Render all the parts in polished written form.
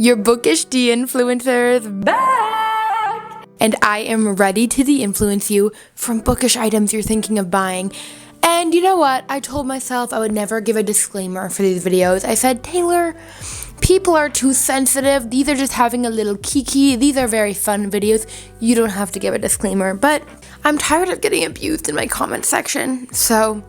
Your Bookish de-influencers back! And I am ready to de-influence you from bookish items you're thinking of buying. And you know what? I told myself I would never give a disclaimer for these videos. I said, Taylor, people are too sensitive. These are just having a little kiki. These are very fun videos. You don't have to give a disclaimer. But I'm tired of getting abused in my comment section. So,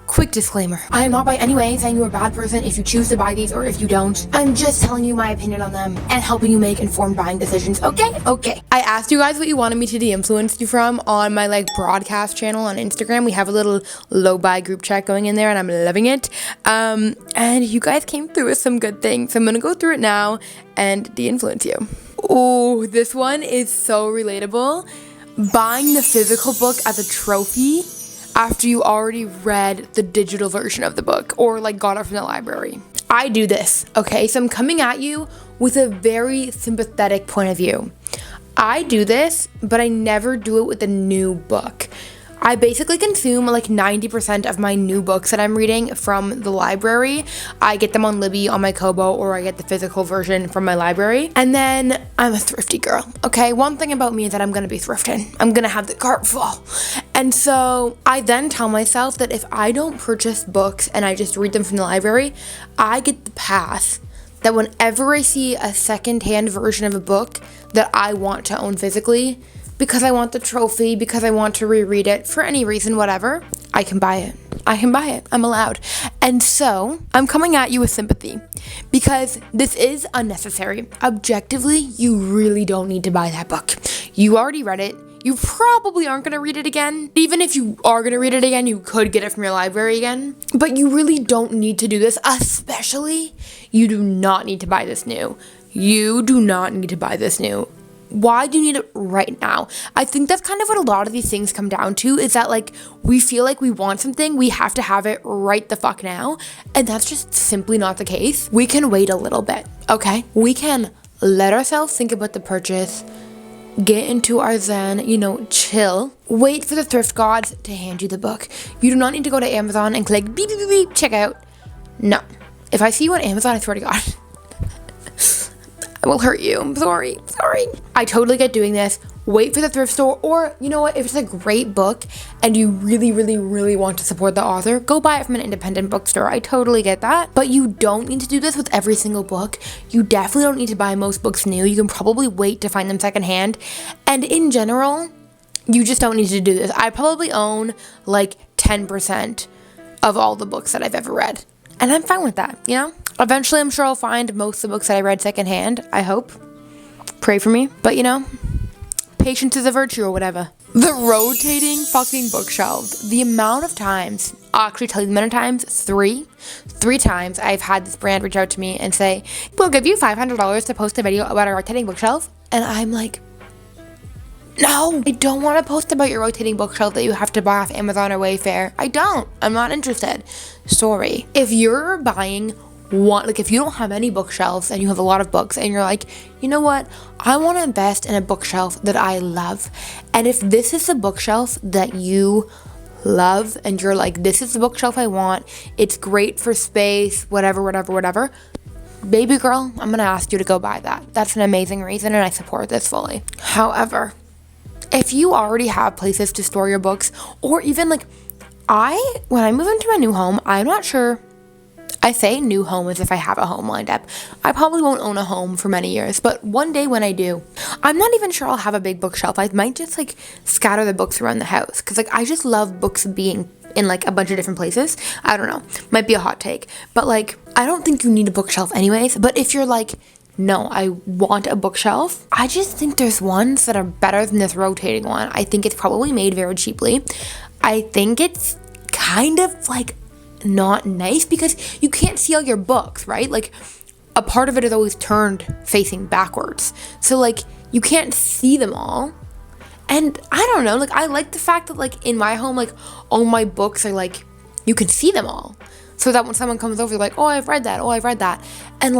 quick disclaimer. I am not by any way saying you're a bad person if you choose to buy these or if you don't. I'm just telling you my opinion on them and helping you make informed buying decisions, okay? Okay. I asked you guys what you wanted me to de-influence you from on my broadcast channel on Instagram. We have a little low-buy group chat going in there and I'm loving it. And you guys came through with some good things. So I'm gonna go through it now and de-influence you. Oh, this one is so relatable. Buying the physical book as a trophy after you already read the digital version of the book or got it from the library. I do this, okay? So I'm coming at you with a very sympathetic point of view. I do this, but I never do it with a new book. I basically consume 90% of my new books that I'm reading from the library. I get them on Libby on my Kobo, or I get the physical version from my library. And then I'm a thrifty girl, okay? One thing about me is that I'm gonna be thrifting. I'm gonna have the cart full. And so I then tell myself that if I don't purchase books and I just read them from the library, I get the pass that whenever I see a secondhand version of a book that I want to own physically, because I want the trophy, because I want to reread it, for any reason, whatever, I can buy it. I can buy it. I'm allowed. And so, I'm coming at you with sympathy, because this is unnecessary. Objectively, you really don't need to buy that book. You already read it. You probably aren't going to read it again. Even if you are going to read it again, you could get it from your library again. But you really don't need to do this, especially, you do not need to buy this new. You do not need to buy this new. Why do you need it right now? I think that's kind of what a lot of these things come down to, is that we feel like we want something, we have to have it right the fuck now, and that's just simply not the case. We can wait a little bit, okay? We can let ourselves think about the purchase, get into our zen, chill, wait for the thrift gods to hand you the book. You do not need to go to Amazon and click beep, beep, beep, beep, check out. No. If I see you on Amazon, I swear to God, I will hurt you. I'm sorry. I totally get doing this. Wait for the thrift store, or you know what? If it's a great book and you really, really, really want to support the author, go buy it from an independent bookstore. I totally get that. But you don't need to do this with every single book. You definitely don't need to buy most books new. You can probably wait to find them secondhand. And in general, you just don't need to do this. I probably own 10% of all the books that I've ever read. And I'm fine with that, Eventually, I'm sure I'll find most of the books that I read secondhand, I hope. Pray for me. But patience is a virtue or whatever. The rotating fucking bookshelves. The amount of times, I'll actually tell you the amount of times, three times I've had this brand reach out to me and say, we'll give you $500 to post a video about a rotating bookshelf. And I'm like, no, I don't want to post about your rotating bookshelf that you have to buy off Amazon or Wayfair. I don't. I'm not interested. Sorry. If you're buying if you don't have any bookshelves and you have a lot of books and you're like, you know what, I want to invest in a bookshelf that I love. And if this is the bookshelf that you love and you're like, this is the bookshelf I want, it's great for space, whatever, baby girl, I'm going to ask you to go buy that. That's an amazing reason and I support this fully. However, if you already have places to store your books, or even when I move into my new home, I'm not sure. I say new home as if I have a home lined up. I probably won't own a home for many years, but one day when I do, I'm not even sure I'll have a big bookshelf. I might just scatter the books around the house, because I just love books being in a bunch of different places. I don't know, might be a hot take, but I don't think you need a bookshelf anyways. But if you're no, I want a bookshelf, I just think there's ones that are better than this rotating one. I think it's probably made very cheaply. I think it's kind of not nice because you can't see all your books, right? A part of it is always turned facing backwards. So you can't see them all. And I don't know, I like the fact that in my home, all my books are you can see them all. So that when someone comes over, they're oh, I've read that. And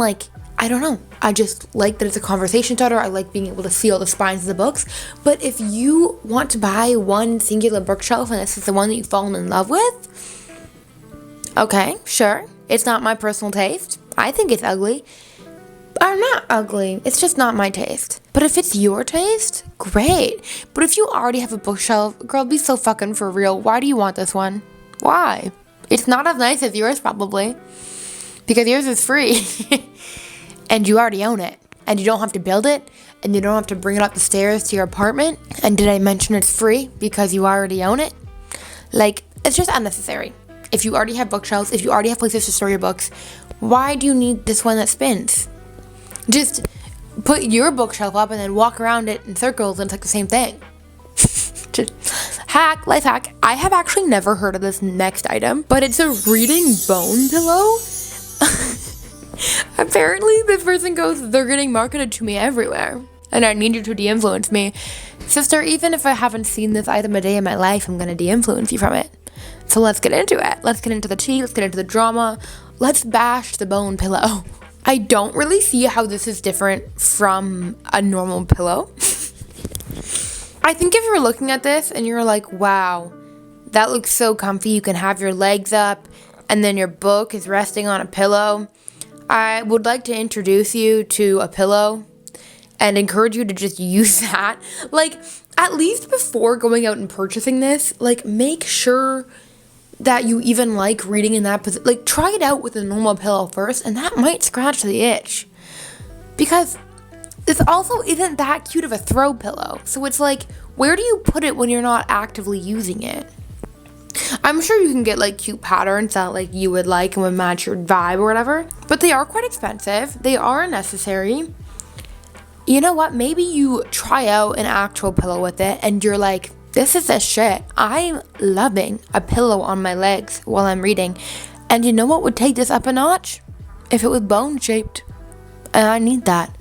I don't know. I just like that it's a conversation starter. I like being able to see all the spines of the books. But if you want to buy one singular bookshelf and this is the one that you've fallen in love with, okay, sure. It's not my personal taste. I think it's ugly. are not ugly. It's just not my taste. But if it's your taste, great. But if you already have a bookshelf, girl, be so fucking for real. Why do you want this one? Why? It's not as nice as yours, probably. Because yours is free. And you already own it. And you don't have to build it. And you don't have to bring it up the stairs to your apartment. And did I mention it's free because you already own it? Like, it's just unnecessary. If you already have bookshelves, if you already have places to store your books, why do you need this one that spins? Just put your bookshelf up and then walk around it in circles and it's like the same thing. Just life hack. I have actually never heard of this next item, but it's a reading bone pillow. Apparently this person goes, they're getting marketed to me everywhere and I need you to de-influence me. Sister, even if I haven't seen this item a day in my life, I'm gonna de-influence you from it. So let's get into it. Let's get into the tea, let's get into the drama. Let's bash the bone pillow. I don't really see how this is different from a normal pillow. I think if you're looking at this and you're like, wow, that looks so comfy, you can have your legs up and then your book is resting on a pillow, I would like to introduce you to a pillow and encourage you to just use that. Like, at least before going out and purchasing this, like, make sure that you even like reading in that position. Like, try it out with a normal pillow first, and that might scratch the itch. Because this also isn't that cute of a throw pillow. So it's like, where do you put it when you're not actively using it? I'm sure you can get like cute patterns that like you would like and would match your vibe or whatever, but they are quite expensive. They are unnecessary. You know what? Maybe you try out an actual pillow with it and you're like, this is the shit. I'm loving a pillow on my legs while I'm reading. And you know what would take this up a notch? If it was bone shaped. And I need that.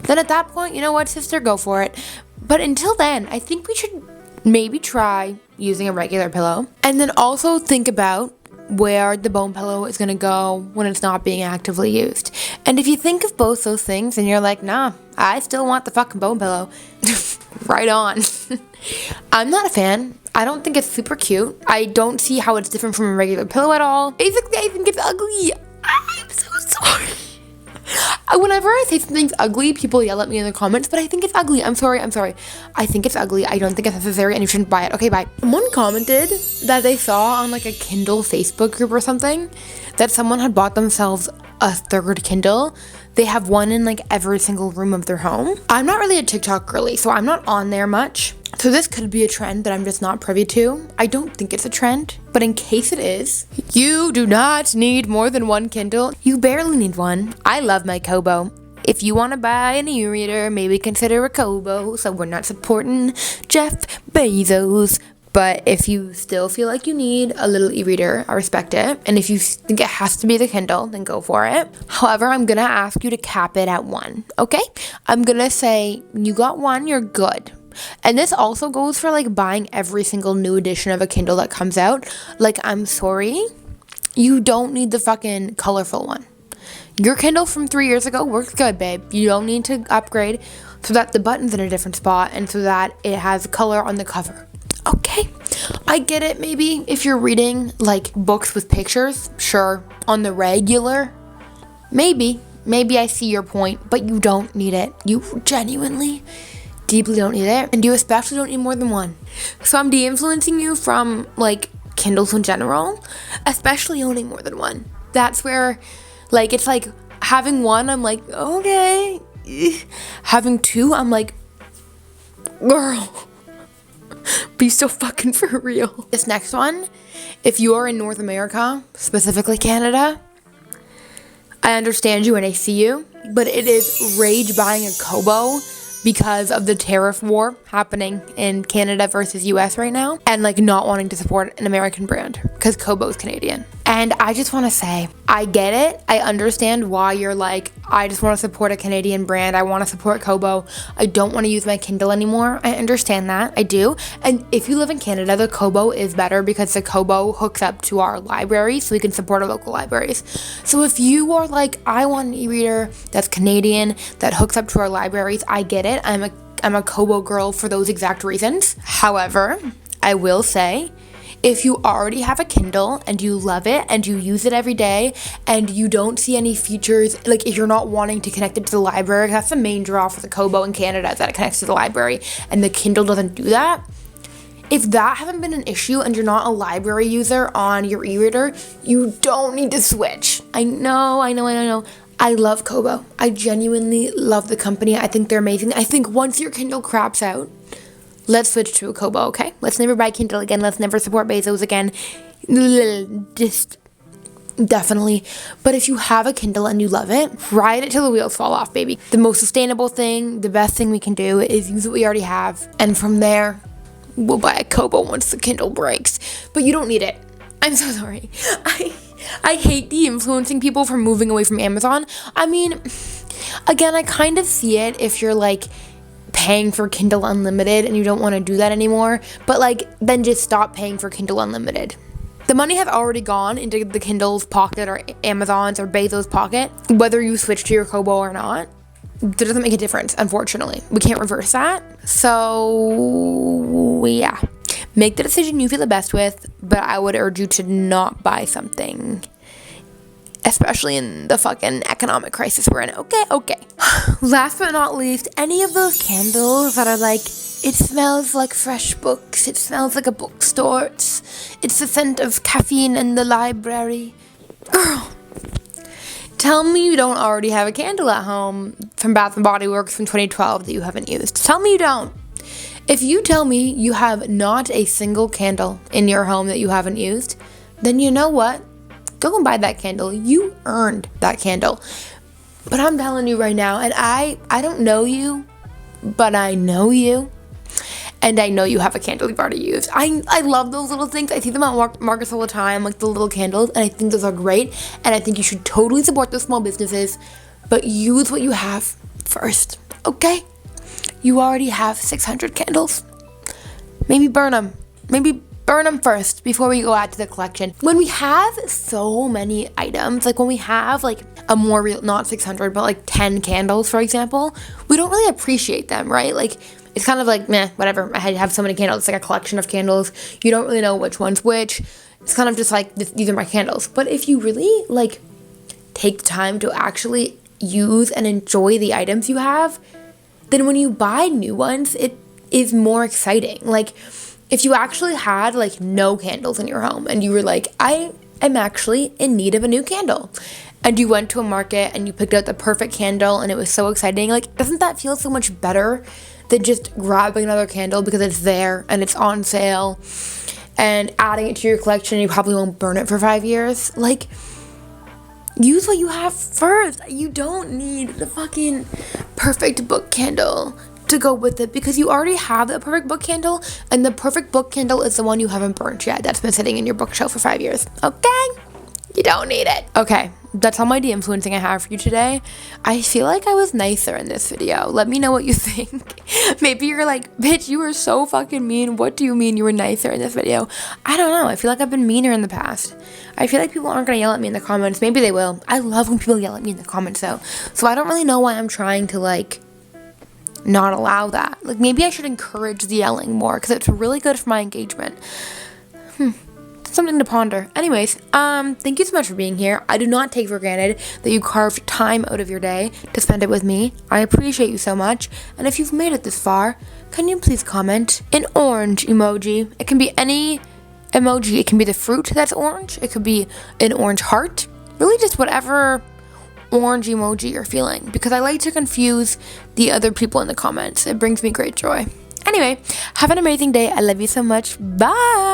Then at that point, you know what, sister, go for it. But until then, I think we should maybe try using a regular pillow. And then also think about where the bone pillow is going to go when it's not being actively used. And if you think of both those things and you're like, nah, I still want the fucking bone pillow, right on. I'm not a fan. I don't think it's super cute. I don't see how it's different from a regular pillow at all. Basically, I think it's ugly. I'm so sorry. Whenever I say something's ugly, people yell at me in the comments, but I think it's ugly. I'm sorry. I think it's ugly. I don't think it's necessary and you shouldn't buy it. Okay, bye. Someone commented that they saw on like a Kindle Facebook group or something that someone had bought themselves a third Kindle. They have one in like every single room of their home. I'm not really a TikTok girly, so I'm not on there much. So this could be a trend that I'm just not privy to. I don't think it's a trend, but in case it is, you do not need more than one Kindle. You barely need one. I love my Kobo. If you want to buy an e-reader, maybe consider a Kobo, so we're not supporting Jeff Bezos. But if you still feel like you need a little e-reader, I respect it. And if you think it has to be the Kindle, then go for it. However, I'm going to ask you to cap it at one, okay? I'm going to say you got one, you're good. And this also goes for like buying every single new edition of a Kindle that comes out. Like, I'm sorry, you don't need the fucking colorful one. Your Kindle from 3 years ago works good, babe. You don't need to upgrade so that the button's in a different spot and so that it has color on the cover. Okay, I get it. Maybe if you're reading like books with pictures, sure, on the regular, maybe I see your point, but you don't need it. You genuinely deeply don't need it, and you especially don't need more than one. So I'm de-influencing you from like Kindles in general, especially owning more than one. That's where like it's like having one, I'm like, okay. Having two, I'm like, girl, be so fucking for real. This next one, if you are in North America, specifically Canada, I understand you and I see you, but it is rage buying a Kobo because of the tariff war happening in Canada versus US right now, and like not wanting to support an American brand because Kobo is Canadian. And I just want to say, I get it. I understand why you're like, I just want to support a Canadian brand. I want to support Kobo. I don't want to use my Kindle anymore. I understand that. I do. And if you live in Canada, the Kobo is better because the Kobo hooks up to our library so we can support our local libraries. So if you are like, I want an e-reader that's Canadian, that hooks up to our libraries, I get it. I'm a Kobo girl for those exact reasons. However, I will say, If you already have a Kindle and you love it and you use it every day and you don't see any features, like if you're not wanting to connect it to the library, that's the main draw for the Kobo in Canada, is that it connects to the library, and the Kindle doesn't do that. If that hasn't been an issue and you're not a library user on your e-reader, you don't need to switch. I know. I love Kobo. I genuinely love the company. I think they're amazing. I think once your Kindle craps out, let's switch to a Kobo, okay? Let's never buy Kindle again. Let's never support Bezos again. Just definitely. But if you have a Kindle and you love it, ride it till the wheels fall off, baby. The most sustainable thing, the best thing we can do is use what we already have. And from there, we'll buy a Kobo once the Kindle breaks. But you don't need it. I'm so sorry. I hate de-influencing people from moving away from Amazon. I mean, again, I kind of see it if you're like paying for Kindle Unlimited and you don't want to do that anymore. But like, then just stop paying for Kindle Unlimited. The money has already gone into the Kindle's pocket or Amazon's or Bezos' pocket, whether you switch to your Kobo or not. That doesn't make a difference, unfortunately. We can't reverse that. So, yeah. Make the decision you feel the best with, but I would urge you to not buy something, especially in the fucking economic crisis we're in. Okay. Last but not least, any of those candles that are like, it smells like fresh books, it smells like a bookstore, it's the scent of caffeine in the library. Girl, tell me you don't already have a candle at home from Bath & Body Works from 2012 that you haven't used. Tell me you don't. If you tell me you have not a single candle in your home that you haven't used, then you know what? Go and buy that candle. You earned that candle. But I'm telling you right now, and I don't know you, but I know you. And I know you have a candle you've already used. I love those little things. I see them at markets all the time, like the little candles, and I think those are great. And I think you should totally support those small businesses, but use what you have first, okay? You already have 600 candles. Maybe burn them. Maybe burn them first before we go add to the collection. When we have so many items, like when we have like a more real, not 600, but like 10 candles, for example, we don't really appreciate them, right? Like it's kind of like, meh, whatever. I have so many candles. It's like a collection of candles. You don't really know which one's which. It's kind of just like, these are my candles. But if you really like take the time to actually use and enjoy the items you have, then when you buy new ones, it is more exciting. Like, if you actually had, like, no candles in your home, and you were like, I am actually in need of a new candle, and you went to a market, and you picked out the perfect candle, and it was so exciting, like, doesn't that feel so much better than just grabbing another candle because it's there, and it's on sale, and adding it to your collection, and you probably won't burn it for 5 years? Like, use what you have first. You don't need the fucking perfect book candle to go with it, because you already have the perfect book candle, and the perfect book candle is the one you haven't burnt yet, that's been sitting in your bookshelf for 5 years. Okay? You don't need it. Okay, that's all my de-influencing I have for you today. I feel like I was nicer in this video. Let me know what you think. Maybe you're like, bitch, you were so fucking mean. What do you mean you were nicer in this video? I don't know. I feel like I've been meaner in the past. I feel like people aren't gonna yell at me in the comments. Maybe they will. I love when people yell at me in the comments though. So I don't really know why I'm trying to like not allow that. Like maybe I should encourage the yelling more, because it's really good for my engagement. Something to ponder. Anyways, thank you so much for being here. I do not take for granted that you carved time out of your day to spend it with me. I appreciate you so much. And if you've made it this far, can you please comment an orange emoji? It can be any emoji. It can be the fruit that's orange. It could be an orange heart. Really just whatever orange emoji you're feeling, because I like to confuse the other people in the comments. It brings me great joy. Anyway, have an amazing day. I love you so much. Bye.